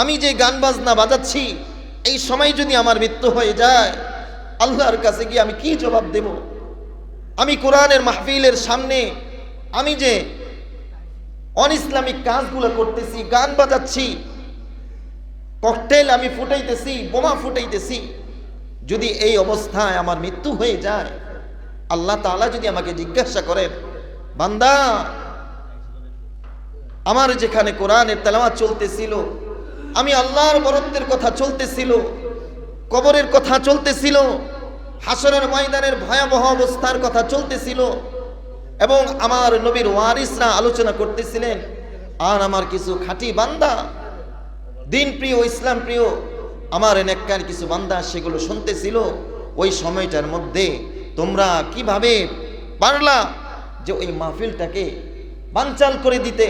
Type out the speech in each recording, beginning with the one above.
আমি যে গান বাজনা বাজাচ্ছি এই সময় যদি আমার মৃত্যু হয়ে যায়, আল্লাহর কাছে গিয়ে আমি কি জবাব দেব? আমি কোরআনের মাহফিলের সামনে আমি যে অনইসলামিক কাজগুলো করতেছি, গান বাজাচ্ছি, ককটেল আমি ফুটাইতেছি, বোমা ফুটাইতেছি, যদি এই অবস্থায় আমার মৃত্যু হয়ে যায়, আল্লাহ তাআলা যদি আমাকে জিজ্ঞাসা করেন, বান্দা আমার যেখানে কোরআনের তেলাওয়াত চলতেছিল, আমি আল্লাহর বরত্বের কথা চলতেছিল, কবরের কথা চলতেছিল, হাসরের ময়দানের ভয়াবহ অবস্থার কথা চলতেছিল, এবং আমার নবীর ওয়ারিসরা আলোচনা করতেছিলেন, আর আমার কিছু খাঁটি বান্দা, দিন প্রিয়, ইসলাম প্রিয় আমার নেককার কিছু বান্দা সেগুলো শুনতেছিল, ওই সময়টার মধ্যে তোমরা কিভাবে পারলা যে ওই মাহফিলটাকে বানচাল করে দিতে?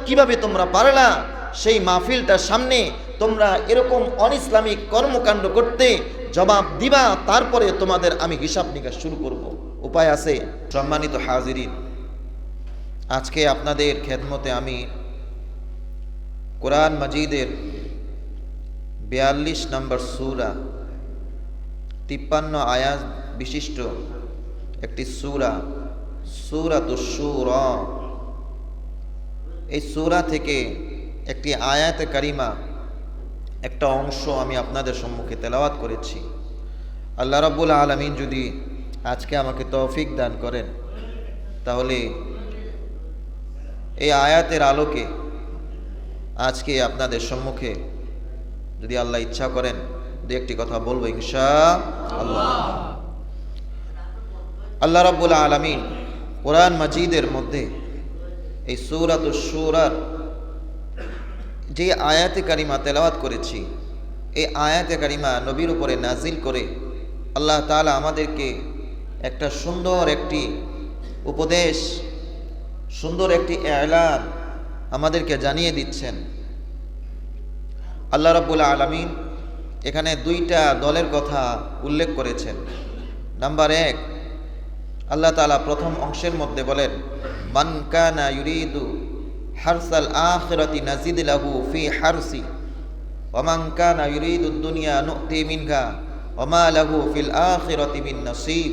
কিভাবে তোমরা পারলা সেই মাহফিলটার সামনে তোমরা এরকম অনইসলামিক কর্মকাণ্ড করতে? জবাব দিবা, তারপরে তোমাদের আমি হিসাব নিকাশ শুরু করব। উপায় আছে? সম্মানিত হাজিরিন, আজকে আপনাদের খেদমতে আমি কোরআন মাজিদের 42 নম্বর সূরা, 53 আয়াত বিশিষ্ট একটি সূরা, সূরাতুশ শূরা, এই সূরা থেকে একটি আয়াতে কারিমা, একটা অংশ আমি আপনাদের সম্মুখে তেলাওয়াত করেছি। আল্লাহ রাব্বুল আলামিন যদি আজকে আমাকে তৌফিক দান করেন, তাহলে এই আয়াতের আলোকে আজকে আপনাদের সম্মুখে যদি আল্লাহ ইচ্ছা করেন দু একটি কথা বলবো ইনশাআল্লাহ। আল্লাহ রাব্বুল আলামিন কোরআন মাজিদের মধ্যে এই সূরাতুশ শূরার যে আয়াতে কারিমা তেলাওয়াত করেছি, এই আয়াতে কারিমা নবীর উপরে নাজিল করে আল্লাহ তাআলা আমাদেরকে একটা সুন্দর একটি উপদেশ, সুন্দর একটি এলান আমাদেরকে জানিয়ে দিচ্ছেন। আল্লাহ রাব্বুল আলামিন এখানে দুইটা দলের কথা উল্লেখ করেছেন। নাম্বার 1, আল্লাহ তাআলা প্রথম অংশের মধ্যে বলেন, মান কানা ইউরিদু হারসাল আখিরাতি নাজিদ লাহু ফি হারসি ওয়া মান কানা ইউরিদু দুনিয়া নু'তি মিনহা ওয়া মা লাহু ফিল আখিরাতি মিন নসিব।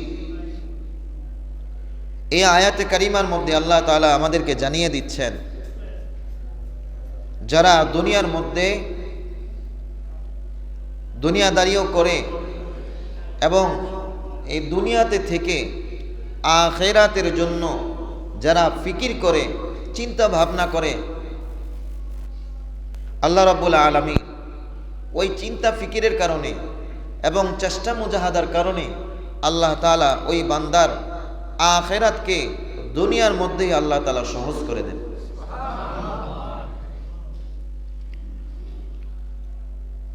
এই আয়াতে কারিমার মধ্যে আল্লাহ তাআলা আমাদেরকে জানিয়ে দিচ্ছেন, যারা দুনিয়ার মধ্যে দুনিয়াদারিও করে এবং এই দুনিয়াতে থেকে আখিরাতের জন্য যারা ফিকির করে, চিন্তা ভাবনা করে, আল্লাহ রাব্বুল আলামিন ওই চিন্তা ফিকিরের কারণে এবং চেষ্টা মুজাহাদার কারণে আল্লাহ তাআলা ওই বান্দার আখিরাতকে দুনিয়ার মধ্যেই আল্লাহ তাআলা সহজ করে দেন।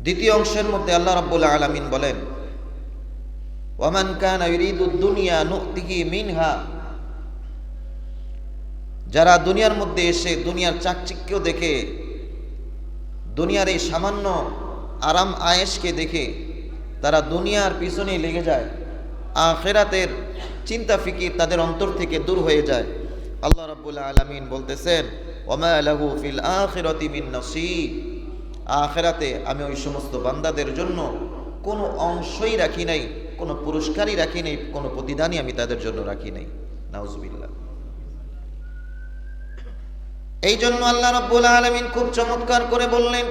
দ্বিতীয় অংশের মধ্যে আল্লাহ রাব্বুল আলামিন বলেন, ওয়া মান কানা ইউরিদু দুনিয়া নু'তিহি মিনহা, যারা দুনিয়ার মধ্যে এসে দুনিয়ার চাকচিক্য দেখে, দুনিয়ার এই সামান্য আরাম আয়েশকে দেখে তারা দুনিয়ার পিছনে লেগে যায়, আখিরাতের চিন্তা ফিকির তাদের অন্তর থেকে দূর হয়ে যায়। আল্লাহ রাব্বুল আলামিন বলতেছেন, ওয়া মা লাহু ফিল আখিরাতি মিন নসিব, আখিরাতে আমি ওই সমস্ত বান্দাদের জন্য কোনো অংশই রাখি নাই, কোনো পুরস্কারই রাখি নাই, কোনো প্রতিদানই আমি তাদের জন্য রাখি নাই। নাউজুবিল্লাহ। এই জন্য আল্লাহ রাব্বুল আলামিন খুব চমৎকার করে বললেন,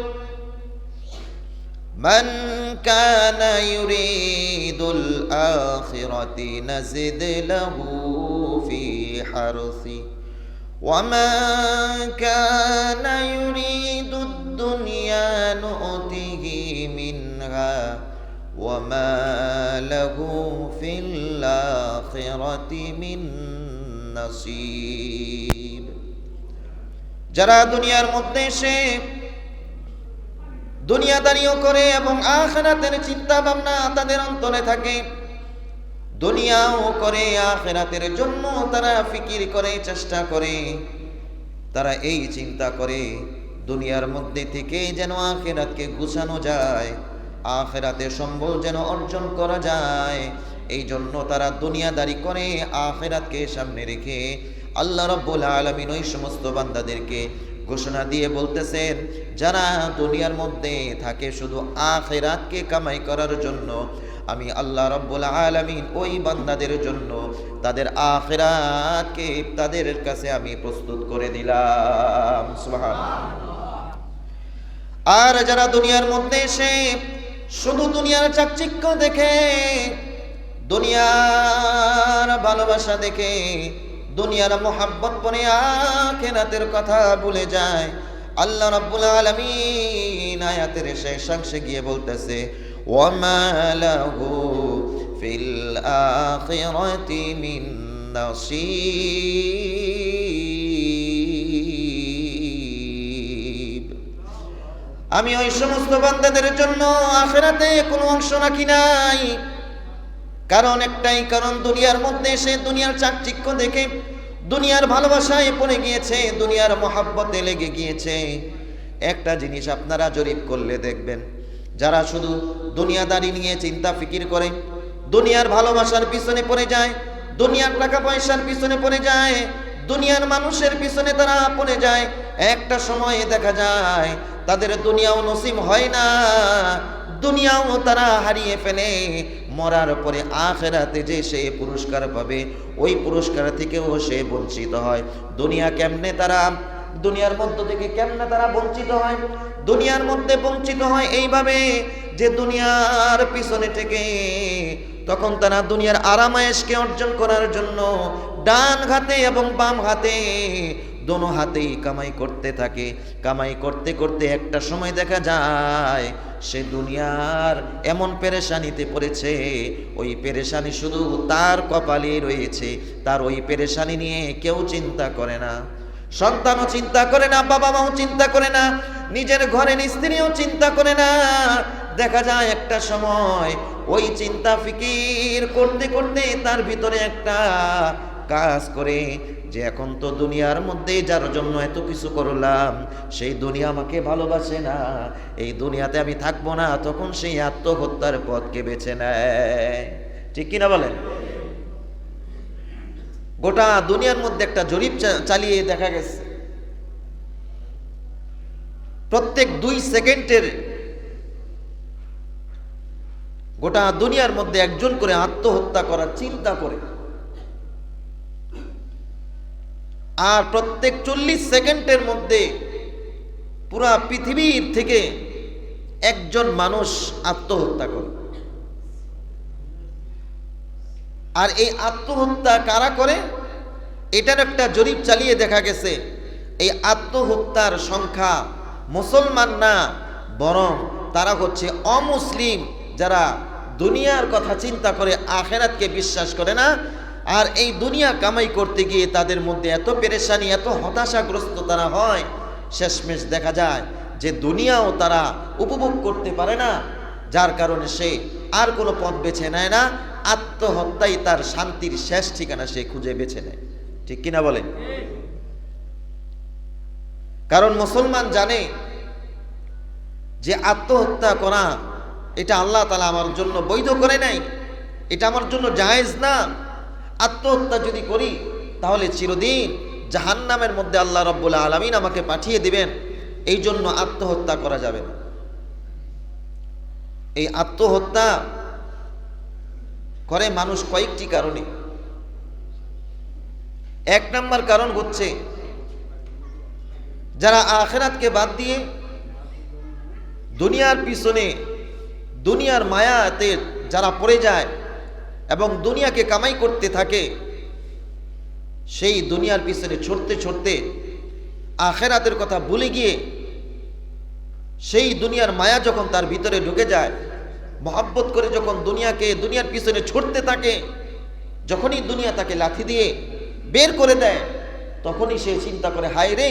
মান কানা ইউরিদুল আখিরাতি নাজিদ লাহু ফি হারসি ওয়া মান কানা ইউরিদুদ দুনিয়া নু'তিহি মিনহা ওয়া মা লাহু ফিল আখিরাতি মিন নসিব। যারা দুনিয়ার মধ্যে এসে দুনিয়াদারিও করে এবং আখিরাতের চিন্তা ভাবনা তাদের অন্তরে থাকে, দুনিয়াও করে, আখিরাতের জন্য তারা ফিকির করে, চেষ্টা করে, তারা এই চিন্তা করে দুনিয়ার মধ্যে থেকে যেন আখিরাতকে গুছানো যায়, আখিরাতের সম্বল যেন অর্জন করা যায়, এই জন্য তারা দুনিয়াদারি করে, আখিরাতকে সামনে রেখে আল্লাহ রাব্বুল আলামিন ওই সমস্ত বান্দাদেরকে ঘোষণা দিয়ে বলতেছেন, যারা দুনিয়ার মধ্যে থাকে শুধু আখিরাতকে কামাই করার জন্য, আমি আল্লাহ রাব্বুল আলামিন ওই বান্দাদের জন্য তাদের আখিরাতকে তাদের কাছে আমি প্রস্তুত করে দিলাম। সুবহানাল্লাহ। আর যারা দুনিয়ার মধ্যে এসে শুধু দুনিয়ার চাকচিক্য দেখে, দুনিয়ার ভালোবাসা দেখে, দুনিয়ার মোহাব্বত পরে আখিরাতের কথা ভুলে যায়, আল্লাহ রাব্বুল আলামিন আয়াতের শেষাংশে গিয়ে বলতেছে, ওয়ামা লাহু ফিল আখিরাতি মিন নাসীব। আমি ওই সমস্ত বান্দাদের জন্য আখিরাতে কোনো অংশ রাখি নাই। কারণ একটাই কারণ, দুনিয়ার মধ্যে এসে দুনিয়ার চাকচিক্য দেখে, দুনিয়ার ভালোবাসায় পড়ে গিয়েছে, দুনিয়ার মহাব্বতে লেগে গিয়েছে। একটা জিনিস আপনারা জরিপ করলে দেখবেন, যারা শুধু দুনিয়াদারি নিয়ে চিন্তা ফিকির করে, দুনিয়ার ভালোবাসার পিছনে পড়ে যায়, দুনিয়ার টাকা পয়সার পিছনে পড়ে যায়, দুনিয়ার মানুষের পিছনে তারা পড়ে যায়, একটা সময় দেখা যায় তাদের দুনিয়াও নসিব হয় না, দুনিয়াও তারা হারিয়ে ফেলে। মরার পরে আখিরাতে যে সে পুরস্কার পাবে, ওই পুরস্কার থেকেও সে বঞ্চিত হয়। দুনিয়ার মধ্য থেকে কেমনে তারা বঞ্চিত হয়? দুনিয়ার মধ্যে বঞ্চিত হয় এইভাবে যে দুনিয়ার পিছনে থেকে তখন তারা দুনিয়ার আরামায়েশকে অর্জন করার জন্য ডান হাতে এবং বাম হাতে দোনো হাতেই কামাই করতে থাকে। কামাই করতে করতে একটা সময় দেখা যায় সে দুনিয়ার এমন পেরেশানিতে পড়েছে, ওই পেরেশানি শুধু তার কপালে রয়েছে। তার ওই পেরেশানি নিয়ে কেউ চিন্তা করে না, সন্তানও চিন্তা করে না, বাবা মাও চিন্তা করে না, নিজের ঘরের স্ত্রীও চিন্তা করে না। দেখা যায় একটা সময় ওই চিন্তা ফিকির করতে করতে তার ভিতরে একটা কাজ করে যে এখন তো দুনিয়ার মধ্যে যার জন্য এত কিছু করলাম, সেই দুনিয়া আমাকে ভালোবাসে না, এই দুনিয়াতে আমি থাকবো না। তখন সেই আত্মহত্যার পথকে বেছে নেয়। ঠিক কিনা বলেন? গোটা দুনিয়ার মধ্যে একটা জরিপ চালিয়ে দেখা গেছে, প্রত্যেক 2 সেকেন্ডের গোটা দুনিয়ার মধ্যে একজন করে আত্মহত্যা করার চিন্তা করে, আর প্রত্যেক 40 সেকেন্ডের মধ্যে পুরা পৃথিবীর থেকে একজন মানুষ আত্মহত্যা করে। আর এই আত্মহত্যা কারা করে, এটার একটা জরিপ চালিয়ে দেখা গেছে এই আত্মহত্যার সংখ্যা মুসলমান না, বরং তারা হচ্ছে অমুসলিম, যারা দুনিয়ার কথা চিন্তা করে আখিরাতকে বিশ্বাস করে না। আর এই দুনিয়া কামাই করতে গিয়ে তাদের মধ্যে এত পেরেশানি, এত হতাশাগ্রস্ত তারা হয়, শেষমেশ দেখা যায় যে দুনিয়াও তারা উপভোগ করতে পারে না, যার কারণে সে আর কোনো পথ বেছে নেয় না, আত্মহত্যাই তার শান্তির শেষ ঠিকানা সে খুঁজে বেছে নেয়। ঠিক কিনা বলেন? কারণ মুসলমান জানে যে আত্মহত্যা করা এটা আল্লাহ তাআলা আমার জন্য বৈধ করে নাই, এটা আমার জন্য জায়েজ না। আত্মহত্যা যদি করি তাহলে চিরদিন জাহান্নামের মধ্যে আল্লাহ রাব্বুল আলামিন আমাকে পাঠিয়ে দিবেন, এই জন্য আত্মহত্যা করা যাবে না। এই আত্মহত্যা করে মানুষ কয়েকটি কারণে। 1 নম্বর কারণ হচ্ছে যারা আখিরাতকে বাদ দিয়ে দুনিয়ার পিছনে, দুনিয়ার মায়াতে যারা পড়ে যায় এবং দুনিয়াকে কামাই করতে থাকে, সেই দুনিয়ার পিছনে ছুটতে ছুটতে আখিরাতের কথা ভুলে গিয়ে সেই দুনিয়ার মায়া যখন তার ভিতরে ঢুকে যায়, মহব্বত করে যখন দুনিয়ার পিছনে ছুটতে থাকে, যখনই দুনিয়া তাকে লাথি দিয়ে বের করে দেয়, তখনই সে চিন্তা করে, হায় রে,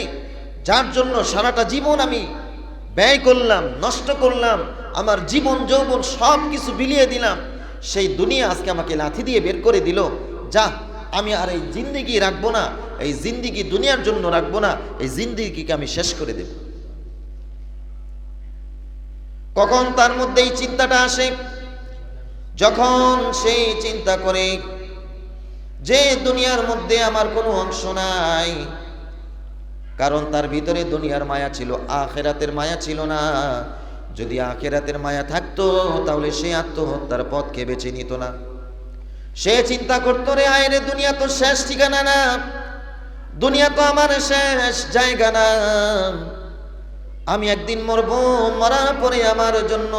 যার জন্য সারাটা জীবন আমি ব্যয় করলাম, নষ্ট করলাম, আমার জীবন যৌবন সব কিছু বিলিয়ে দিলাম, সেই দুনিয়া আজকে আমাকে লাথি দিয়ে বের করে দিল। যা, আমি আর এই জিন্দেগি রাখবো না, এই জিন্দেগি দুনিয়ার জন্য রাখবো না, এই জিন্দেগিকে আমি শেষ করে দেব। কখন তার মধ্যে এই চিন্তাটা আসে? যখন সেই চিন্তা করে যে দুনিয়ার মধ্যে আমার কোনো অংশ নাই, কারণ তার ভিতরে দুনিয়ার মায়া ছিল, আখিরাতের মায়া ছিল না। যদি আখিরাতের মায়া থাকতো তাহলে সে আত্মহত্যার পথকে বেছে নিত না। সে চিন্তা করতো, রে আয়রে দুনিয়া তো শেষ ঠিকানা না, দুনিয়া তো আমার শেষ জায়গা না, আমি একদিন মরবো, মরার পরে আমার জন্য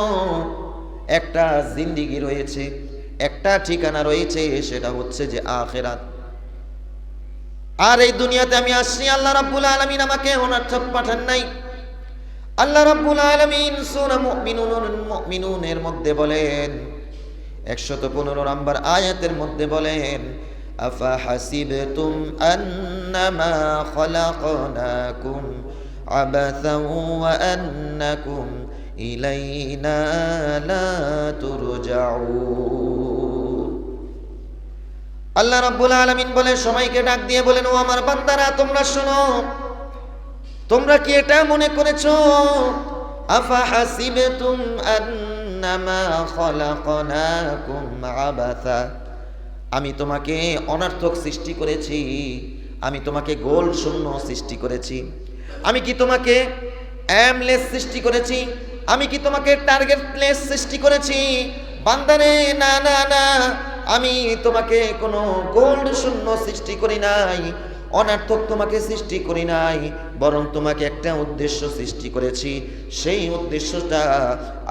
একটা জিন্দেগি রয়েছে, একটা ঠিকানা রয়েছে, সেটা হচ্ছে যে আখিরাত। আর এই দুনিয়াতে আমি আসছি, আল্লাহ রাব্বুল আলামিন আমাকে অনর্থক পাঠান নাই। আল্লাহ রাব্বুল আলামিন সূরা মুমিনুনের মধ্যে বলেন, 115 নম্বর আয়াতের মধ্যে বলেন, আফা হাসিবতুম আন্নামা খালাকনাকুম আবাসান ওয়া আন্নাকুম ইলাইনা লা তুরজাউন। আল্লাহ রাব্বুল আলামিন বলে, সবাইকে ডাক দিয়ে বলেন, ও আমার বান্দারা তোমরা শোনো, তোমরা কি এটা মনে করেছো, আফা হাসিবতুম আন্নামা খালাকনাকুম আবাসা, আমি তোমাকে অনর্থক সৃষ্টি করেছি, আমি তোমাকে গোল শূন্য সৃষ্টি করেছি, আমি কি তোমাকে এমলেস সৃষ্টি করেছি, আমি কি তোমাকে টার্গেটলেস সৃষ্টি করেছি? বান্দারে না না না, আমি তোমাকে কোনো গোল শূন্য সৃষ্টি করি নাই, অনর্থক তোমাকে সৃষ্টি করি নাই, বরং তোমাকে একটা উদ্দেশ্য সৃষ্টি করেছি। সেই উদ্দেশ্যটা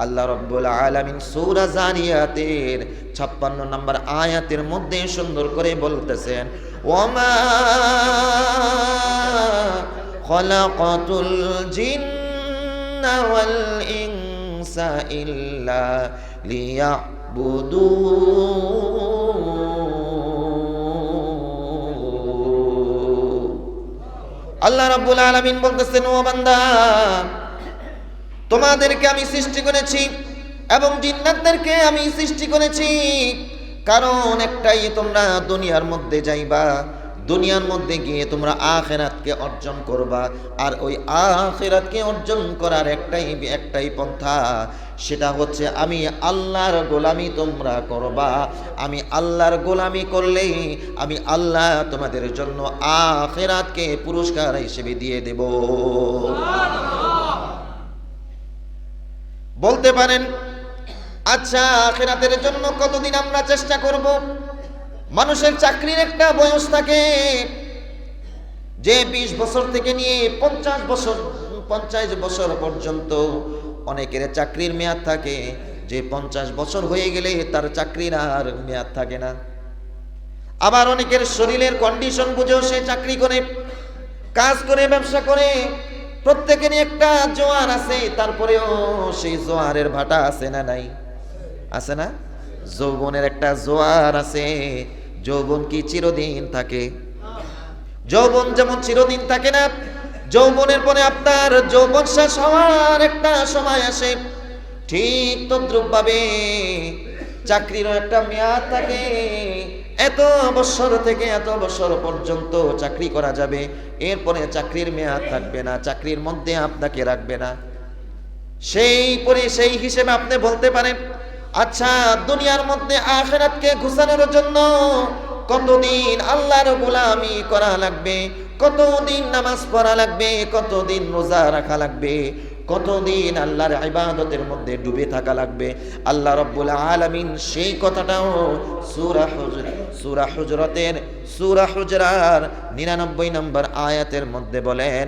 আল্লাহ রাব্বুল আলামিন সূরা জারিয়াতের 56 নম্বর আয়াতের মধ্যে সুন্দর করে বলতেছেন, ওয়ামা খালাকাতুল জিন্না ওয়াল ইনসা ইল্লা লিয়াবুদুন। আল্লাহ রাব্বুল আলামিন বলতেছেন, ও বান্দা, তোমাদেরকে আমি সৃষ্টি করেছি এবং জিন্নাতদেরকে আমি সৃষ্টি করেছি কারণ একটাই, তোমরা দুনিয়ার মধ্যে যাইবা, দুনিয়ার মধ্যে গিয়ে তোমরা আখিরাতকে অর্জন করবা। আর ওই আখিরাতকে অর্জন করার একটাই পন্থা, সেটা হচ্ছে আমি আল্লাহর গোলামি তোমরা করবা। আমি আল্লাহর গোলামি করলেই আমি আল্লাহ তোমাদের জন্য আখিরাতকে পুরস্কার হিসেবে দিয়ে দেব। বলতে পারেন, আচ্ছা আখিরাতের জন্য কতদিন আমরা চেষ্টা করব? মানুষের চাকরির একটা বয়স থাকে, যে 20 বছর থেকে নিয়ে 50 বছর পর্যন্ত অনেকের চাকরির মেয়াদ থাকে, যে 50 বছর হয়ে গেলে তার চাকরির আর মেয়াদ থাকে না। আবার অনেকের শরীরের কন্ডিশন বুঝেও সে চাকরি করে, কাজ করে, ব্যবসা করে, প্রত্যেকেরই একটা জোয়ার আছে, তারপরেও সেই জোয়ারের ভাটা আছে না নাই? আছে না? যৌবনের একটা জোয়ার আছে। যৌবন কি চিরদিন থাকে? যৌবন যেমন চিরদিন থাকে না, যৌবনের পরে আপনার যৌবন শেষ হওয়ার একটা সময় আসে, ঠিক তদ্রুপ ভাবে চাকরিরও একটা মেয়াদ থাকে। এত বছর থেকে এত বছর পর্যন্ত চাকরি করা যাবে, এরপরে চাকরির মেয়াদ থাকবে না, চাকরির মধ্যে আপনাকে রাখবে না। সেই হিসেবে আপনি বলতে পারেন, আচ্ছা দুনিয়ার মধ্যে আখিরাতকে ঘুষানোর জন্য কতদিন আল্লাহর গোলামি করা লাগবে, কতদিন নামাজ পড়া লাগবে, কতদিন রোজা রাখা লাগবে, কতদিন আল্লাহর ইবাদতের মধ্যে ডুবে থাকা লাগবে। আল্লাহ রাব্বুল আলামিন সেই কথাটাও সূরা হুজরাতের 99 নম্বর আয়াতের মধ্যে বলেন,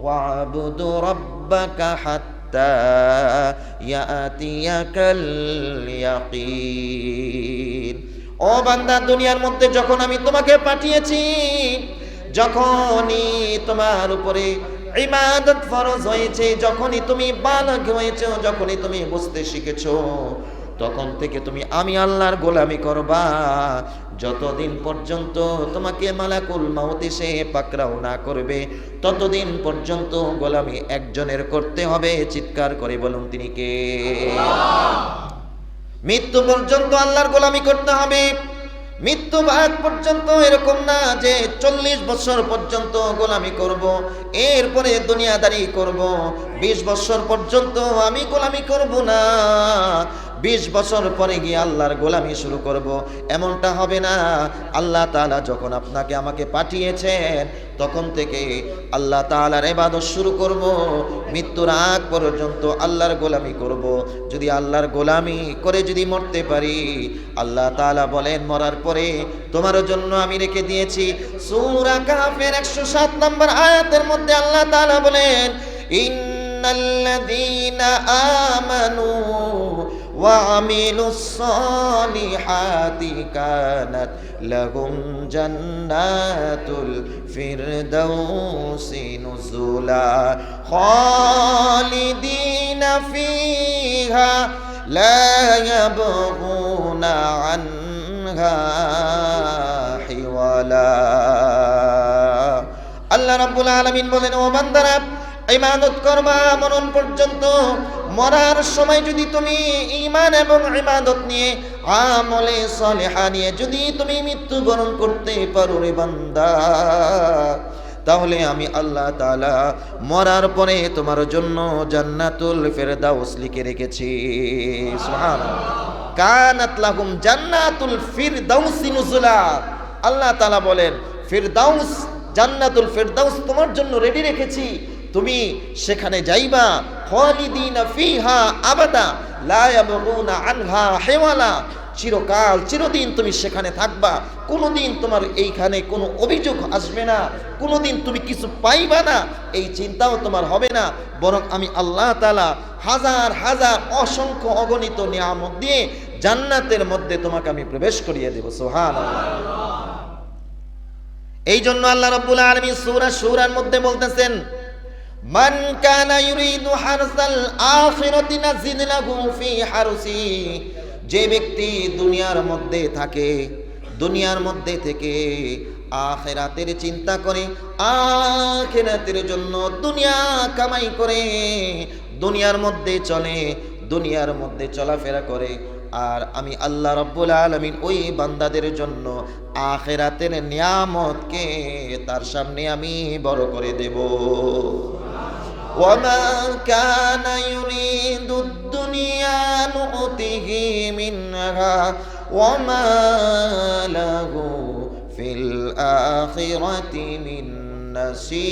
ওয়াবুদু রাব্বাকা হাত্তা ইয়াতিয়াকাল ইয়াকিন। ও বান্দা, দুনিয়ার মধ্যে যখন আমি তোমাকে পাঠিয়েছি, যখনই তোমার উপরে ইবাদত ফরজ হয়েছে, যখনই তুমি বালক হয়েছো, যখনই তুমি বুঝতে শিখেছো, তখন থেকে তুমি আমি আল্লাহর গোলামি করবা। যতদিন পর্যন্ত তোমাকে মালাকুল মাউত এসে পাকড়াও না করবে, ততদিন পর্যন্ত গোলামি একজনের করতে হবে। চিৎকার করে বলুন, তিনি কে? মৃত্যু পর্যন্ত আল্লাহর গোলামি করতে হবে। মৃত্যু আগ পর্যন্ত এরকম না যে 40 বছর পর্যন্ত গোলামি করব, এরপরে দুনিয়াদারি করব। 20 বছর পর্যন্ত আমি গোলামি করব না, 20 বছর পরে গিয়ে আল্লাহর গোলামি শুরু করব, এমনটা হবে না। আল্লাহ তাআলা যখন আপনাকে আমাকে পাঠিয়েছেন তখন থেকে আল্লাহ তাআলার ইবাদত শুরু করব, মৃত্যুর আগ পর্যন্ত আল্লাহর গোলামি করব। যদি আল্লাহর গোলামি করে যদি মরতে পারি, আল্লাহ তাআলা বলেন মরার পরে তোমার জন্য আমি রেখে দিয়েছি। সূরা কাফের 107 নম্বর আয়াতের মধ্যে আল্লাহ তাআলা বলেন, ইন্নাল্লাযীনা আমানু ওয়া আমিলুস সালিহাতি কানাত লাহুম জান্নাতুল ফিরদাউসি নুজুলা খালিদিনা ফিহা লা ইয়াবগুনা আনহা হিওয়ালা। আল্লাহ রাব্বুল আলামিন বলেন, ও বান্দারা, ইবাদত করবা মরণ পর্যন্ত। মরার সময় যদি তুমি ঈমান এবং ইবাদত নিয়ে, আমলে সালেহা নিয়ে যদি তুমি মৃত্যুবরণ করতে পারো রে বান্দা, তাহলে আমি আল্লাহ তাআলা মরার পরে তোমার জন্য জান্নাতুল ফিরদাউস লিখে রেখেছি। সুবহানাল্লাহ। কানাত লাহুম জান্নাতুল ফিরদাউসি নুজুলা। আল্লাহ তাআলা বলেন, ফিরদাউস, জান্নাতুল ফিরদাউস তোমার জন্য রেডি রেখেছি, তুমি সেখানে যাইবা। খালিদিনা ফিহা আবাদা লা ইয়াবগুনা আনহা হিওয়ালা। চিরকাল চিরদিন তুমি সেখানে থাকবা, কোনোদিন তোমার এইখানে কোনো অভিযোগ আসবে না, কোনোদিন তুমি কিছু পাইবা না, এই চিন্তাও তোমার হবে না। বরং আমি আল্লাহ তাআলা হাজার হাজার অসংখ্য অগণিত নিয়ামত দিয়ে জান্নাতের মধ্যে তোমাকে আমি প্রবেশ করিয়ে দেব। সুবহানাল্লাহ। এই জন্য আল্লাহ রাব্বুল আলামিন সূরা শুরার মধ্যে বলতেছেন, মান কানা ইউরিদু হারসাল আখিরাতি নাজিদ লাহু ফি হারসি। যে ব্যক্তি দুনিয়ার মধ্যে থাকে, দুনিয়ার মধ্যে থেকে আখিরাতের চিন্তা করে, আখিরাতের জন্য দুনিয়া কামাই করে, দুনিয়ার মধ্যে চলে, দুনিয়ার মধ্যে চলাফেরা করে, আর আমি আল্লাহ রাব্বুল আলামিন ওই বান্দাদের জন্য আখিরাতের নিয়ামতকে তার সামনে আমি বড় করে দেব। وَمَا كَانَ يُرِيدُ الدُّنْيَا نُؤْتِهِ مِنْهَا وَمَا لَهُ فِي الْآخِرَةِ مِنْ نَصِيبٍ।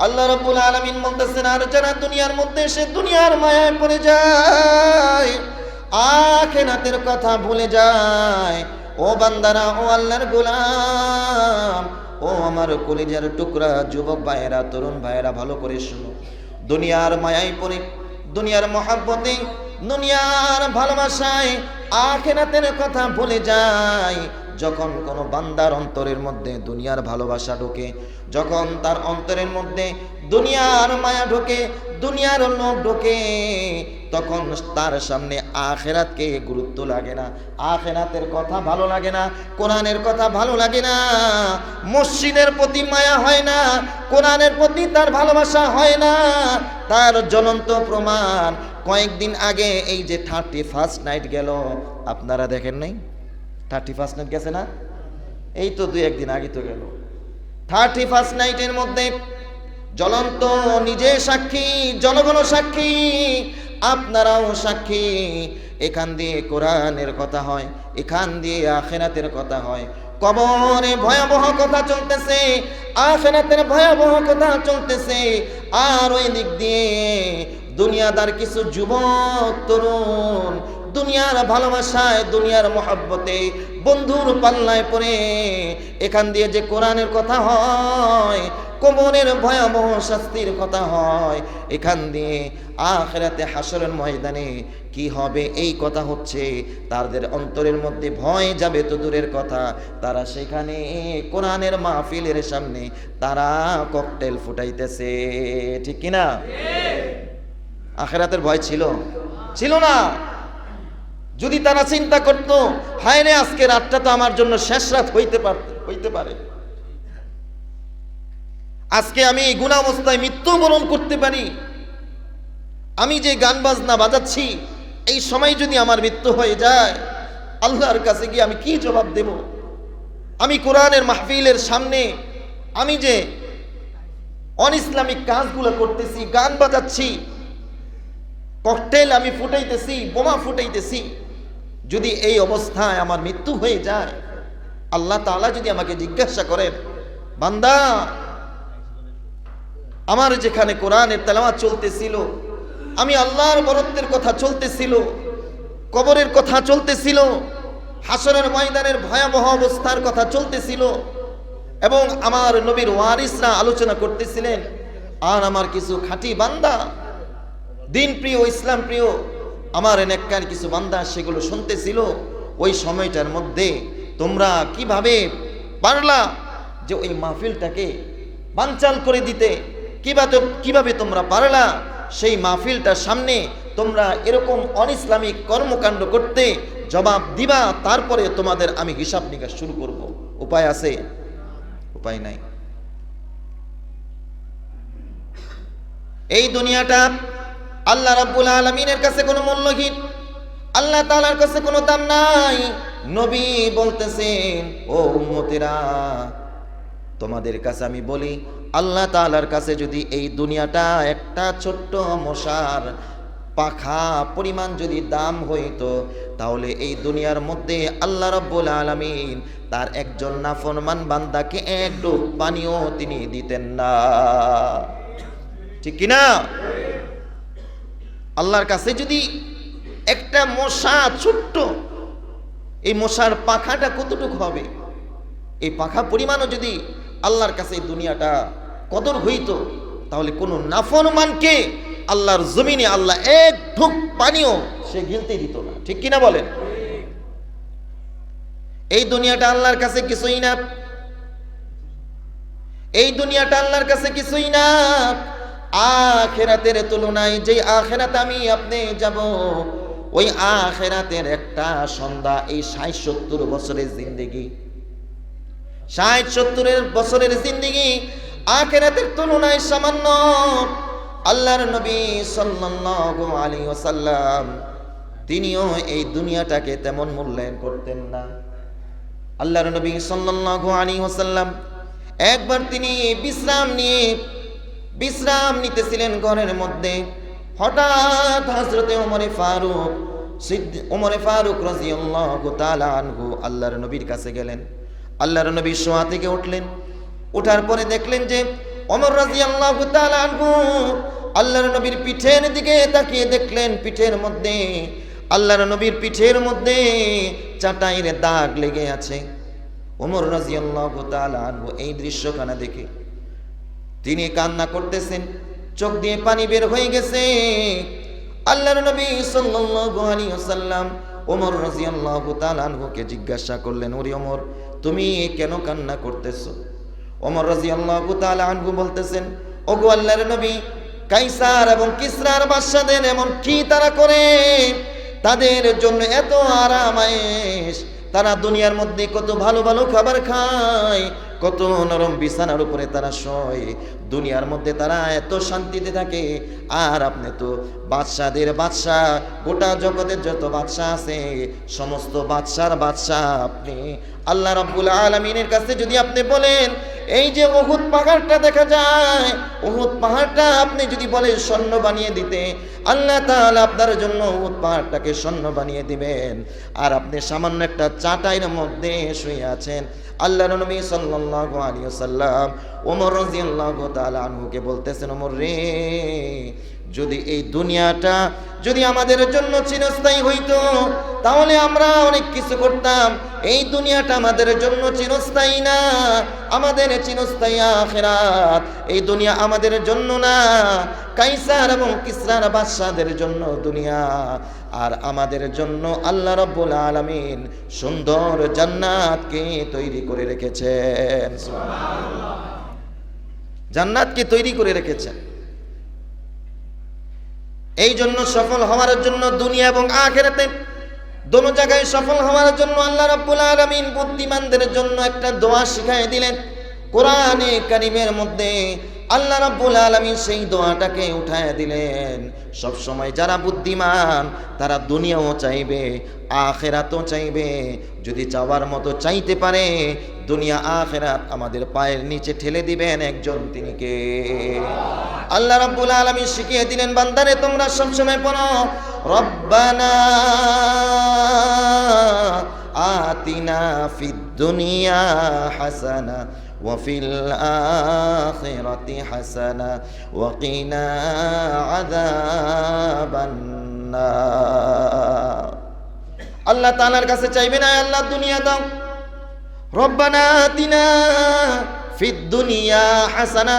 আল্লাহ রাব্বুল আলামিন বলতেছেন, আর যারা দুনিয়ার মধ্যে এসে দুনিয়ার মায়ায় পড়ে যায়, আখিরাতের কথা ভুলে যায়, ও বান্দারা, ও আল্লাহর গোলাম, ও আমার কলিজার টুকরা যুবক ভাইয়েরা, তরুণ ভাইয়েরা, ভালো করে শুনো। দুনিয়ার মায়ায় পড়ে, দুনিয়ার মহাব্বতে, দুনিয়ার ভালোবাসায় আখিরাতের কথা ভুলে যায়। যখন কোনো বান্দার অন্তরের মধ্যে দুনিয়ার ভালোবাসা ঢোকে, যখন তার অন্তরের মধ্যে দুনিয়ার মায়া ঢোকে, দুনিয়ার লোভ ঢোকে, তখন তার সামনে আখিরাতকে গুরুত্ব লাগে না, আখিরাতের কথা ভালো লাগে না, কোরআনের কথা ভালো লাগে না, মসজিদের প্রতি মায়া হয় না, কোরআনের প্রতি তার ভালোবাসা হয় না। তার জ্বলন্ত প্রমাণ কয়েকদিন আগে এই যে 31st নাইট গেল, আপনারা দেখেন নাই? 31st নাইট গেছে না? এই তো 2-1 দিন আগে তো গেল। 31st নাইটের মধ্যে জ্বলন্ত, নিজে সাক্ষী, জনগণ সাক্ষী, আপনারাও সাক্ষী। এখান দিয়ে কোরআনের কথা হয়, এখান দিয়ে আখিরাতের কথা হয়। কবরে ভয়াবহ কথা চলতেছে, আখিরাতের ভয়াবহ কথা চলতেছে, আর ওই দিক দিয়ে দুনিয়াদার কিছু যুবক তরুণ দুনিয়ার ভালোবাসায়, দুনিয়ার মহব্বতে, বন্ধুর পাল্লায় পড়ে এখান দিয়ে যে কোরআনের কথা হয়, কবরের ভয়াবহ শাস্তির কথা হয়, এখান দিয়ে আখিরাতে হাসরের ময়দানে কি হবে এই কথা হচ্ছে, তাদের অন্তরের মধ্যে ভয় যাবে তো দূরের কথা, তারা সেখানে কোরআনের মাহফিলের সামনে তারা ককটেল ফুটাইতেছে। ঠিক কিনা? আখিরাতের ভয় ছিল? ছিল না। যদি তারা চিন্তা করত, হায় রে, আজকে রাতটা তো আমার জন্য শেষ রাত হইতে পারে, আজকে আমি এই গুনাহ অবস্থায় মৃত্যুবরণ করতে পারি, আমি যে গান বাজনা বাজাচ্ছি এই সময় যদি আমার মৃত্যু হয়ে যায়, আল্লাহর কাছে গিয়ে আমি কি জবাব দেব? আমি কোরআনের মাহফিলের সামনে আমি যে অন ইসলামিক কাজগুলো করতেছি, গান বাজাচ্ছি, ককটেল আমি ফুটাইতেছি, বোমা ফুটাইতেছি, যদি এই অবস্থায় আমার মৃত্যু হয়ে যায়, আল্লাহ তাআলা যদি আমাকে জিজ্ঞাসা করেন, বান্দা আমার যেখানে কোরআনের তেলাওয়াত চলতেছিল, আমি আল্লাহর বরত্বের কথা চলতেছিল, কবরের কথা চলতেছিল, হাসরের ময়দানের ভয়াবহ অবস্থার কথা চলতেছিল, এবং আমার নবীর ওয়ারিসরা আলোচনা করতেছিলেন, আর আমার কিছু খাঁটি বান্দা, দিন প্রিয়, ইসলাম প্রিয় আমার নেককার কিছু বান্দা সেগুলো শুনতেছিল, ওই সময়টার মধ্যে তোমরা কিভাবে পারলা যে ওই মাহফিলটাকে বানচাল করে দিতে? কিভাবে তোমরা পারলা সেই মাহফিলটার সামনে তোমরা এরকম অনইসলামিক কর্মকাণ্ড করতে? জবাব দিবা, তারপরে তোমাদের আমি হিসাব নিকাশ শুরু করব। উপায় আছে? উপায় নাই। এই দুনিয়াটা আল্লাহ রাব্বুল আলামিনের কাছে কোনো মূল্যহীন, আল্লাহ তাআলার কাছে কোনো দাম নাই। নবী বলতেছেন, ও উম্মতেরা, তোমাদের কাছে আমি বলি, আল্লাহ তাআলার কাছে যদি এই দুনিয়াটা একটা ছোট্ট মশার পাখা পরিমাণ যদি দাম হইতো, তাহলে এই দুনিয়ার মধ্যে আল্লাহ রাব্বুল আলামিন তার একজন নাফরমান বান্দাকে এক ডুব পানিও তিনি দিতেন না। ঠিক কিনা? আল্লাহর কাছে যদি একটা মশা ছোট্ট, এই মশার পাখাটা কতটুকু হবে? এই পাখা পরিমাণও যদি আল্লাহর কাছে এই দুনিয়াটা কদর হইতো, তাহলে কোনো নাফরমানকে আল্লাহর জমিনে আল্লাহ এক ঢোক পানিও সে গিলতে দিত না। ঠিক কিনা বলেন? এই দুনিয়াটা আল্লাহর কাছে কিছুই না, এই দুনিয়াটা আল্লাহর কাছে কিছুই না। আখিরাতের তুলনায় যে আখিরাত আমি আপনি যাব, ওই আখিরাতের একটা সন্ধ্যা এই ৬০-৭০ বছরের জিন্দেগি, ৬০-৭০ বছরের জিন্দেগি আখিরাতের তুলনায় সামান্য। আল্লাহর নবী সাল্লাল্লাহু আলাইহি ওয়াসাল্লাম তিনিও এই দুনিয়াটাকে তেমন মূল্যায়ন করতেন না। আল্লাহর নবী সাল্লাল্লাহু আলাইহি ওয়াসাল্লাম একবার তিনি বিশ্রাম নিতেছিলেন ঘরের মধ্যে। হঠাৎ হযরতে ওমরে ফারুক রাদিয়াল্লাহু তাআলা আনহু আল্লাহর নবীর কাছে গেলেন। আল্লাহর নবী শোয়া থেকে উঠলেন, ওঠার পরে দেখলেন যে ওমর রাদিয়াল্লাহু তাআলা আনহু আল্লাহর নবীর পিঠের দিকে তাকিয়ে দেখলেন, আল্লাহর নবীর পিঠের মধ্যে চাটাইয়ের দাগ লেগে আছে। ওমর রাদিয়াল্লাহু তাআলা আনহু এই দৃশ্যখানা দেখে তিনি কান্না করতেছেন, চোখ দিয়ে পানি বের হয়ে গেছে। আল্লাহর নবী সাল্লাল্লাহু আলাইহি ওয়াসাল্লাম ওমর রাদিয়াল্লাহু তাআলা আনহুকে জিজ্ঞাসা করলেন, ওরে ওমর, তুমি কেন কান্না করতেছো? ওমর রাদিয়াল্লাহু তাআলা আনহু বলতেছেন, ওগো আল্লাহর নবী, কাইসার এবং কিসরার বাদশাদের এমন কি তারা করে? তাদের জন্য এত আরাম আয়েশ, তারা দুনিয়ার মধ্যে কত ভালো ভালো খাবার খায়, কত নরম বিছানার উপরে তারা শোয়, দুনিয়ার মধ্যে তারা এত শান্তিতে থাকে। আর আপনি তো বাদশাদের বাদশাহ, গোটা জগতের যত বাদশাহ আছে সমস্ত বাদশার বাদশাহ আপনি। আল্লাহ রাব্বুল আলামিনের কাছে যদি আপনি বলেন, এই যে উহুদ পাহাড়টা দেখা যায়, উহুদ পাহাড়টা আপনি যদি বলেন স্বর্ণ বানিয়ে দিতে, আল্লাহ তাআলা আপনার জন্য উহুদ পাহাড়টাকে স্বর্ণ বানিয়ে দিবেন। আর আপনি সামান্য একটা চাটাইয়ের মধ্যে শুয়ে আছেন। আল্লাহর নবী সাল্লাল্লাহু আলাইহি ওয়াসাল্লাম ওমর রাদিয়াল্লাহু তাআলা আনহুকে বলতেছেন, ওমর রে, যদি এই দুনিয়াটা যদি আমাদের জন্য চিরস্থায়ী হইতো, তাহলে আমরা অনেক কিছু করতাম। এই দুনিয়াটা আমাদের জন্য চিরস্থায়ী না, আমাদের চিরস্থায়ী আখিরাত। এই দুনিয়া আমাদের জন্য না, কাইসার এবং কিসরার বাদশাদের জন্য দুনিয়া। আর আমাদের জন্য আল্লাহ রাব্বুল আলামিন সুন্দর জান্নাতকে তৈরি করে রেখেছেন। সুবহানাল্লাহ। জান্নাতকে তৈরি করে রেখেছেন। এই জন্য সফল হওয়ার জন্য দুনিয়া এবং আখিরাতে দোনো জায়গায় সফল হওয়ার জন্য আল্লাহ রাব্বুল আলামিন বুদ্ধিমানদের জন্য একটা দোয়া শিখায় দিলেন। কোরআনে কারীমের মধ্যে আল্লাহ রাব্বুল আলামিন সেই দোয়াটাকে উঠায় দিলেন। সব সময় যারা বুদ্ধিমান তারা দুনিয়াও চাইবে, আখিরাতও চাইবে। যদি চাওয়ার মতো চাইতে পারে, দুনিয়া আখিরাত আমাদের পায়ের নিচে ঠেলে দিবেন একজন, তিনি কে? আল্লাহ রাব্বুল আলামিন শিখিয়ে দিলেন, বান্দারে তোমরা সব সময় পড়ো, রব্বানা আতিনা ফিদ দুনিয়া হাসানা ওয়া ফিল আখিরাতি হাসানা ওয়া কিনা আযাবান নার। আল্লাহ তাআলার কাছে চাইবেন, আয় আল্লাহ দুনিয়া দাও, রব্বানা আতিনা ফিদ দুনিয়া হাসানা,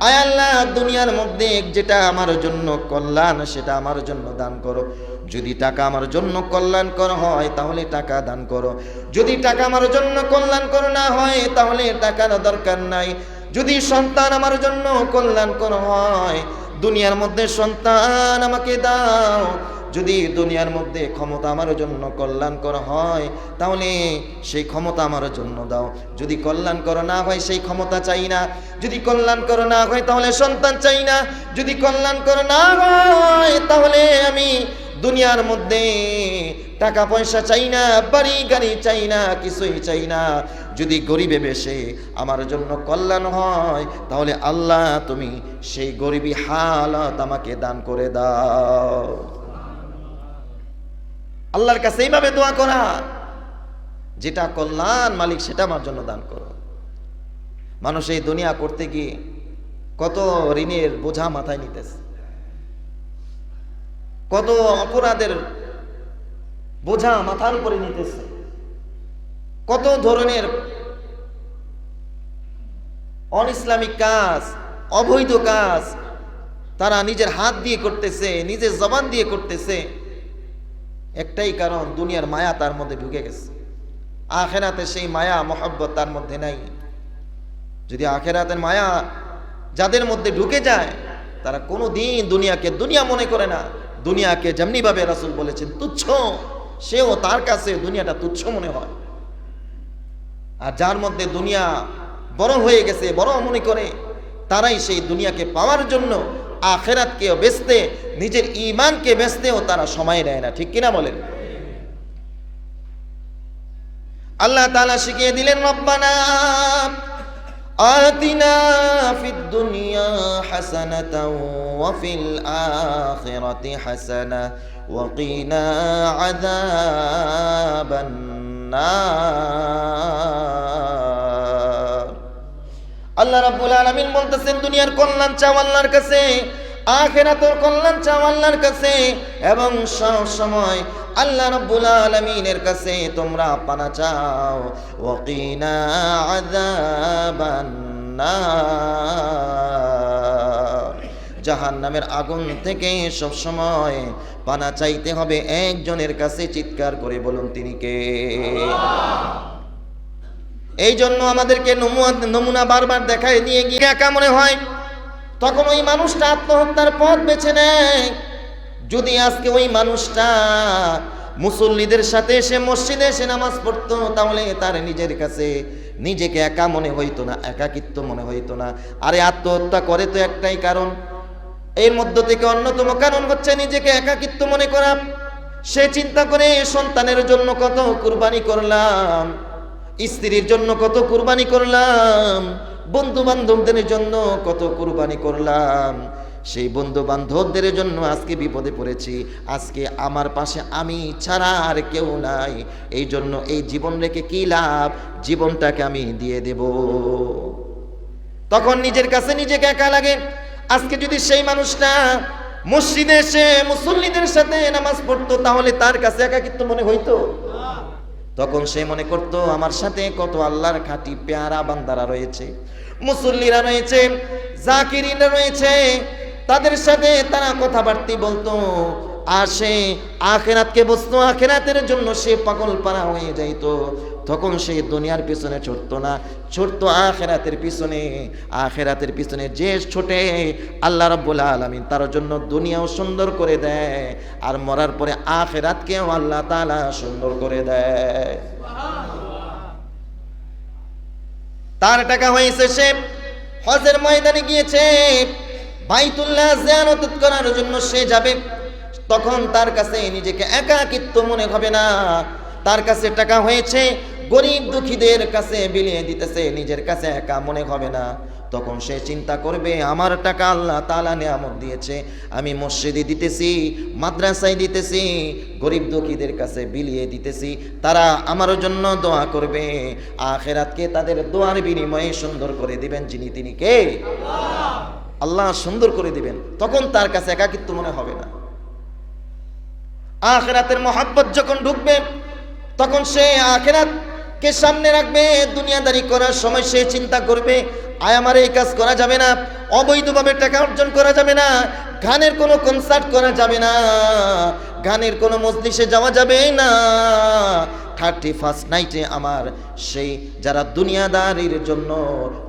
আয় আল্লাহ দুনিয়ার মধ্যে যেটা আমার জন্য কল্যাণ সেটা আমার জন্য দান করো। যদি টাকা আমার জন্য কল্যাণকর হয় তাহলে টাকা দান করো, যদি টাকা আমার জন্য কল্যাণকর না হয় তাহলে টাকার দরকার নাই। যদি সন্তান আমার জন্য কল্যাণকর হয়, দুনিয়ার মধ্যে সন্তান আমাকে দাও। যদি দুনিয়ার মধ্যে ক্ষমতা আমার জন্য কল্যাণকর হয় তাহলে সেই ক্ষমতা আমার জন্য দাও। যদি কল্যাণকর না হয় সেই ক্ষমতা চাই না, যদি কল্যাণকর না হয় তাহলে সন্তান চাই না, যদি কল্যাণকর না হয় তাহলে আমি দুনিয়ার মধ্যে টাকা পয়সা চাই না, বাড়ি গাড়ি চাই না, কিছুই চাই না। যদি গরিবে বেশে আমার জন্য কল্যাণ হয় তাহলে আল্লাহ তুমি সেই গরিবী হালত আমাকে দান করে দাও। আল্লাহর কাছে এইভাবে দোয়া করা, যেটা কল্যাণ মালিক সেটা আমার জন্য দান করো। মানুষ এই দুনিয়া করতে গিয়ে কত ঋণের বোঝা মাথায় নিতেছে, কত অপরাধের বোঝা মাথার উপরে নিতেছে, কত ধরনের অনইসলামিক কাজ, অবৈধ কাজ তারা নিজের হাত দিয়ে করতেছে, নিজের জবান দিয়ে করতেছে। একটাই কারণ, দুনিয়ার মায়া তার মধ্যে ঢুকে গেছে। আখিরাতে সেই মায়া মহব্বত তার মধ্যে নাই। যদি আখিরাতের মায়া যাদের মধ্যে ঢুকে যায় তারা কোনো দিন দুনিয়াকে দুনিয়া মনে করে না। দুনিয়াকে যেমনিভাবে রাসূল বলেছেন তুচ্ছ, সেও তার কাছে দুনিয়াটা তুচ্ছ মনে হয়। আর যার মধ্যে দুনিয়া বড় হয়ে গেছে, বড় মনে করে, তারাই সেই দুনিয়াকে পাওয়ার জন্য আখিরাতকে বেচতে, নিজের ঈমানকে বেচতেও তারা সময় দেয় না। ঠিক কিনা বলেন? আল্লাহ তাআলা শিখিয়ে দিলেন, রব্বানা আতিনা ফিদ দুনিয়া হাসানাতাও ওয়া ফিল আখিরাতি হাসানা ওয়া কিনা আযাবান নার। আল্লাহ রাব্বুল আলামিন বলতেছেন, দুনিয়ার কল্যাণ চাও আল্লাহর কাছে, আখিরাতের কল্যাণ চাও আল্লাহর কাছে, এবং সব সময় আল্লাহ রাব্বুল আলামিনের কাছে তোমরা পানা চাও। ওয়া কিনা আযাবান নার, জাহান্নামের আগুন থেকে সব সময় পানা চাইতে হবে একজনের কাছে। চিৎকার করে বলুন, তিনি কে? এই জন্য আমাদেরকে নমুনা বারবার দেখায় দিয়ে গিয়ে একা মনে হয়, তখন ওই মানুষটা আত্মহত্যার পথ বেছে নেয়। যদি আজকে ওই মানুষটা মুসল্লিদের সাথে এসে মসজিদে এসে নামাজ পড়তো তাহলে তার নিজের কাছে নিজেকে একা মনে হইতো না, একাকিত্ব মনে হইতো না। আরে আত্মহত্যা করে তো একটাই কারণ, এর মধ্য থেকে অন্যতম কারণ হচ্ছে নিজেকে একাকিত্ব মনে করা। সে চিন্তা করে সন্তানের জন্য কত কুরবানি করলাম, স্ত্রীর জন্য কত কুরবানি করলাম, বন্ধু বান্ধবদের জন্য কত কুরবানি করলাম, সেই বন্ধু বান্ধবদের জন্য আজকে বিপদে পড়েছি, আজকে আমার পাশে আমি ছাড়া আর কেউ নাই, এই জন্য এই জীবন রেখে কি লাভ, জীবনটাকে আমি দিয়ে দেব। তখন নিজের কাছে নিজেকে একা লাগে। আজকে যদি সেই মানুষটা মসজিদে এসে মুসল্লিদের সাথে নামাজ পড়তো তাহলে তার কাছে একাকিত্ব মনে হইতো? তখন সে মনে করতো আমার সাথে কত আল্লাহর খাঁটি পেয়ারা বান্দারা রয়েছে, মুসল্লিরা রয়েছে, জাকিরিনরা রয়েছে, তাদের সাথে তারা কথাবার্তা বলতো। আর সে আখিরাতকে বুঝতো, আখিরাতের জন্য সে পাগল পারা হয়ে যাইতো। তখন সে দুনিয়ার পিছনে ছুটতো না, ছুটতো আখিরাতের পিছনে। আখিরাতের পিছনে যে ছোটে আল্লাহ রাব্বুল আলামিন তার জন্য দুনিয়াও সুন্দর করে দেয়, আর মরার পরে আখিরাতকেও আল্লাহ তাআলা সুন্দর করে দেয়। তার টাকা হয়েছে, সে হজের ময়দানে গিয়েছে, বাইতুল্লাহ জিয়ারত করার জন্য সে যাবে, তখন তার কাছে নিজেকে একাকিত্ব মনে হবে না। তার কাছে টাকা হয়েছে, গরিব দুঃখীদের কাছে বিলিয়ে দিতেছে, নিজের কাছে একা মনে হবে না। তখন সে চিন্তা করবে, আমার টাকা আল্লাহ তাআলা নিয়ামত দিয়েছে, আমি মসজিদে দিতেছি, মাদ্রাসায় দিতেছি, গরিব দুঃখীদের কাছে বিলিয়ে দিতেছি, তারা আমার জন্য দোয়া করবে, আখিরাতকে তাদের দোয়ার বিনিময়ে সুন্দর করে দিবেন যিনি, তিনি কে? আল্লাহ সুন্দর করে দিবেন। তখন তার কাছে একাকিত্ব মনে হবে না। আখিরাতের মহব্বত যখন ঢুকবে, তখন সে আখিরাতকে সামনে রাখবে। দুনিয়াদারি করার সময় সে চিন্তা করবে, আয় আমার এই কাজ করা যাবে না, অবৈধভাবে টাকা অর্জন করা যাবে না, গানের কোনো কনসার্ট করা যাবে না, গানের কোনো মজলিসে যাওয়া যাবে না, 31st নাইটে আমার সেই যারা দুনিয়াদারির জন্য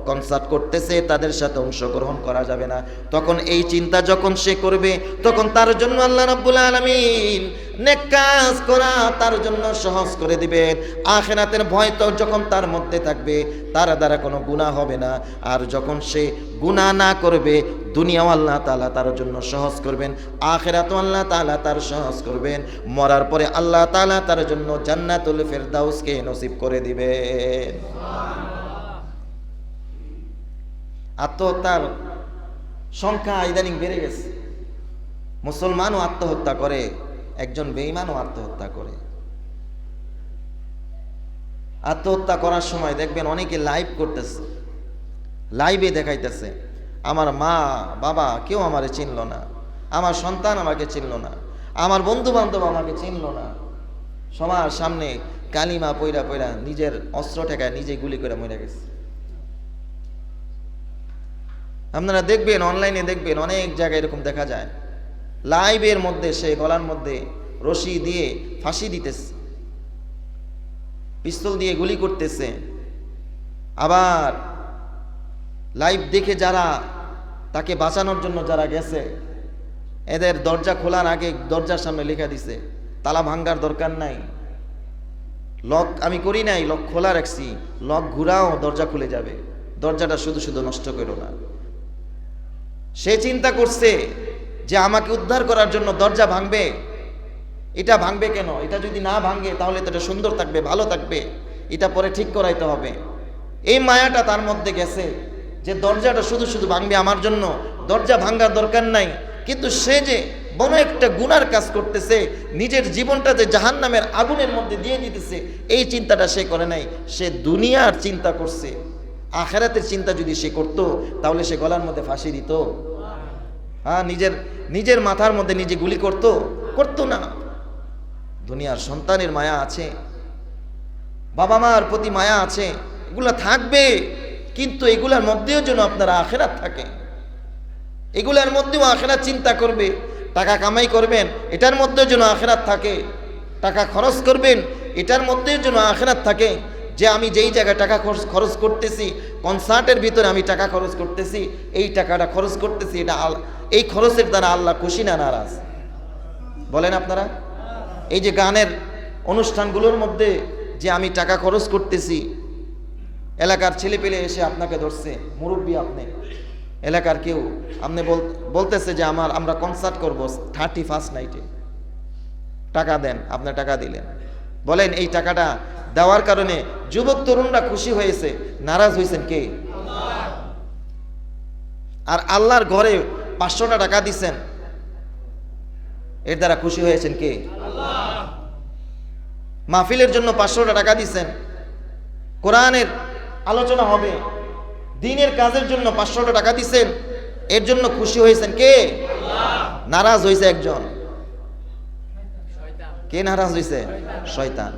কনসার্ট করতেছে তাদের সাথে অংশগ্রহণ করা যাবে না। তখন এই চিন্তা যখন সে করবে, তখন তার জন্য আল্লাহ রাব্বুল আলামিন নেক কাজ করা তার জন্য সহজ করে দিবেন। আখিরাতের ভয় তো যখন তার মধ্যে থাকবে, তার দ্বারা কোনো গুনাহ হবে না। আর যখন সে গুনাহ না করবে, দুনিয়াও আল্লাহ তাআলা তার জন্য সহজ করবেন, আখিরাতও আল্লাহ তাআলা তার সহজ করবেন। মরার পরে আল্লাহ তাআলা তার জন্য জান্নাতুল ফেরদাউসকে নসিব করে দিবেন। আত্মহত্যার সংখ্যা ইদানিং বেড়ে গেছে। মুসলমানও আত্মহত্যা করে, একজন বেঈমানও আত্মহত্যা করে। আত্মহত্যা করার সময় দেখবেন অনেকে লাইভ করতেছে, লাইভে দেখাইতেছে, আমার মা বাবা কেউ আমারে চিনল না, আমার সন্তান আমাকে চিনল না, আমার বন্ধু বান্ধব আমাকে চিনল না, সবার সামনে কালিমা পয়রা পয়রা নিজের অস্ত্র ঠেকায় নিজে গুলি করে মরে গেছে। আপনারা দেখবেন, অনলাইনে দেখবেন, অনেক জায়গায় এরকম দেখা যায়। লাইভের মধ্যে সে গলার মধ্যে রশি দিয়ে ফাঁসি দিতেছে, পিস্তল দিয়ে গুলি করতেছে। আবার লাইভ দেখে যারা তাকে বাঁচানোর জন্য যারা গেছে, এদের দরজা খোলার আগে দরজার সামনে লেখা দিছে, তালা ভাঙ্গার দরকার নাই, লক আমি করি নাই, লক খোলা রাখছি, লক ঘুরাও দরজা খুলে যাবে, দরজাটা শুধু শুধু নষ্ট করো না। সে চিন্তা করছে যে আমাকে উদ্ধার করার জন্য দরজা ভাঙবে, এটা ভাঙবে কেন, এটা যদি না ভাঙে তাহলে তো এটা সুন্দর থাকবে, ভালো থাকবে, এটা পরে ঠিক করাইতে হবে। এই মায়াটা তার মধ্যে গেছে যে দরজাটা শুধু শুধু ভাঙবে আমার জন্য, দরজা ভাঙার দরকার নাই। কিন্তু সে যে বড় একটা গুনার কাজ করতেছে, নিজের জীবনটা যে জাহান্নামের আগুনের মধ্যে দিয়ে দিতেছে, এই চিন্তাটা সে করে নাই। সে দুনিয়ার চিন্তা করছে। আখিরাতের চিন্তা যদি সে করত, তাহলে সে গলার মধ্যে ফাঁসি দিত? হ্যাঁ, নিজের মাথার মধ্যে নিজে গুলি করতো না। দুনিয়ার সন্তানের মায়া আছে, বাবা মার প্রতি মায়া আছে, এগুলা থাকবে, কিন্তু এগুলার মধ্যেও যেন আপনারা আখিরাত থাকে, এগুলার মধ্যেও আখিরাত চিন্তা করবে। টাকা কামাই করবেন, এটার মধ্যেও যেন আখিরাত থাকে, টাকা খরচ করবেন, এটার মধ্যেও যেন আখিরাত থাকে। যে আমি যেই জায়গায় টাকা খরচ করতেছি, কনসার্টের ভিতরে আমি টাকা খরচ করতেছি, এই টাকাটা খরচ করতেছি, এটা এই খরচের দ্বারা আল্লাহ খুশি না নারাজ? বলেন আপনারা। এই যে গানের অনুষ্ঠানগুলোর মধ্যে যে আমি টাকা খরচ করতেছি, এলাকার ছেলে পেলে এসে আপনাকে ধরছে, মুরব্বী আপনি, এলাকার কেউ আপনি বলতেছে যে আমরা কনসার্ট করব 31st নাইটে, টাকা দেন, আপনি টাকা দিলেন। বলেন এই টাকাটা দেওয়ার কারণে যুবক তরুণরা খুশি হয়েছে, নারাজ হয়েছেন কে? আর আল্লাহর ঘরে 500টা টাকা দিচ্ছেন, এর দ্বারা খুশি হয়েছেন কে? মাহফিলের জন্য 500টা টাকা দিচ্ছেন, কোরআনের আলোচনা হবে, দ্বীনের কাজের জন্য 500টা টাকা দিচ্ছেন, এর জন্য খুশি হয়েছেন কে? নারাজ হয়েছে একজন। কে নারাজ হয়েছে? শয়তান।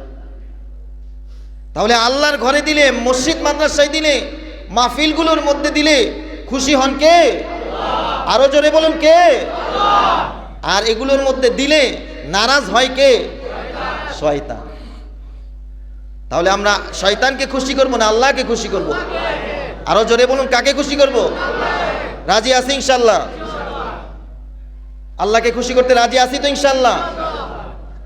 তাহলে আল্লাহর ঘরে দিলে, মসজিদ মাদ্রাসায় দিলে, মাহফিলগুলোর মধ্যে দিলে খুশি হন কে? আরো জোরে বলুন কে? আর এগুলোর মধ্যে দিলে নারাজ হয় কে? শয়তান। তাহলে আমরা শয়তানকে খুশি করব না আল্লাহকে খুশি করব? আরো জোরে বলুন, কাকে খুশি করব? রাজি আছি ইনশাআল্লাহ? আল্লাহকে খুশি করতে রাজি আছি তো ইনশাআল্লাহ?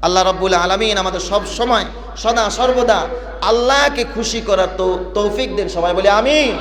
আল্লাহ রাব্বুল আলামিন আমাদের সব সময় সদা সর্বদা আল্লাহকে খুশি করার তৌফিক দেন। সবাই বলি আমিন।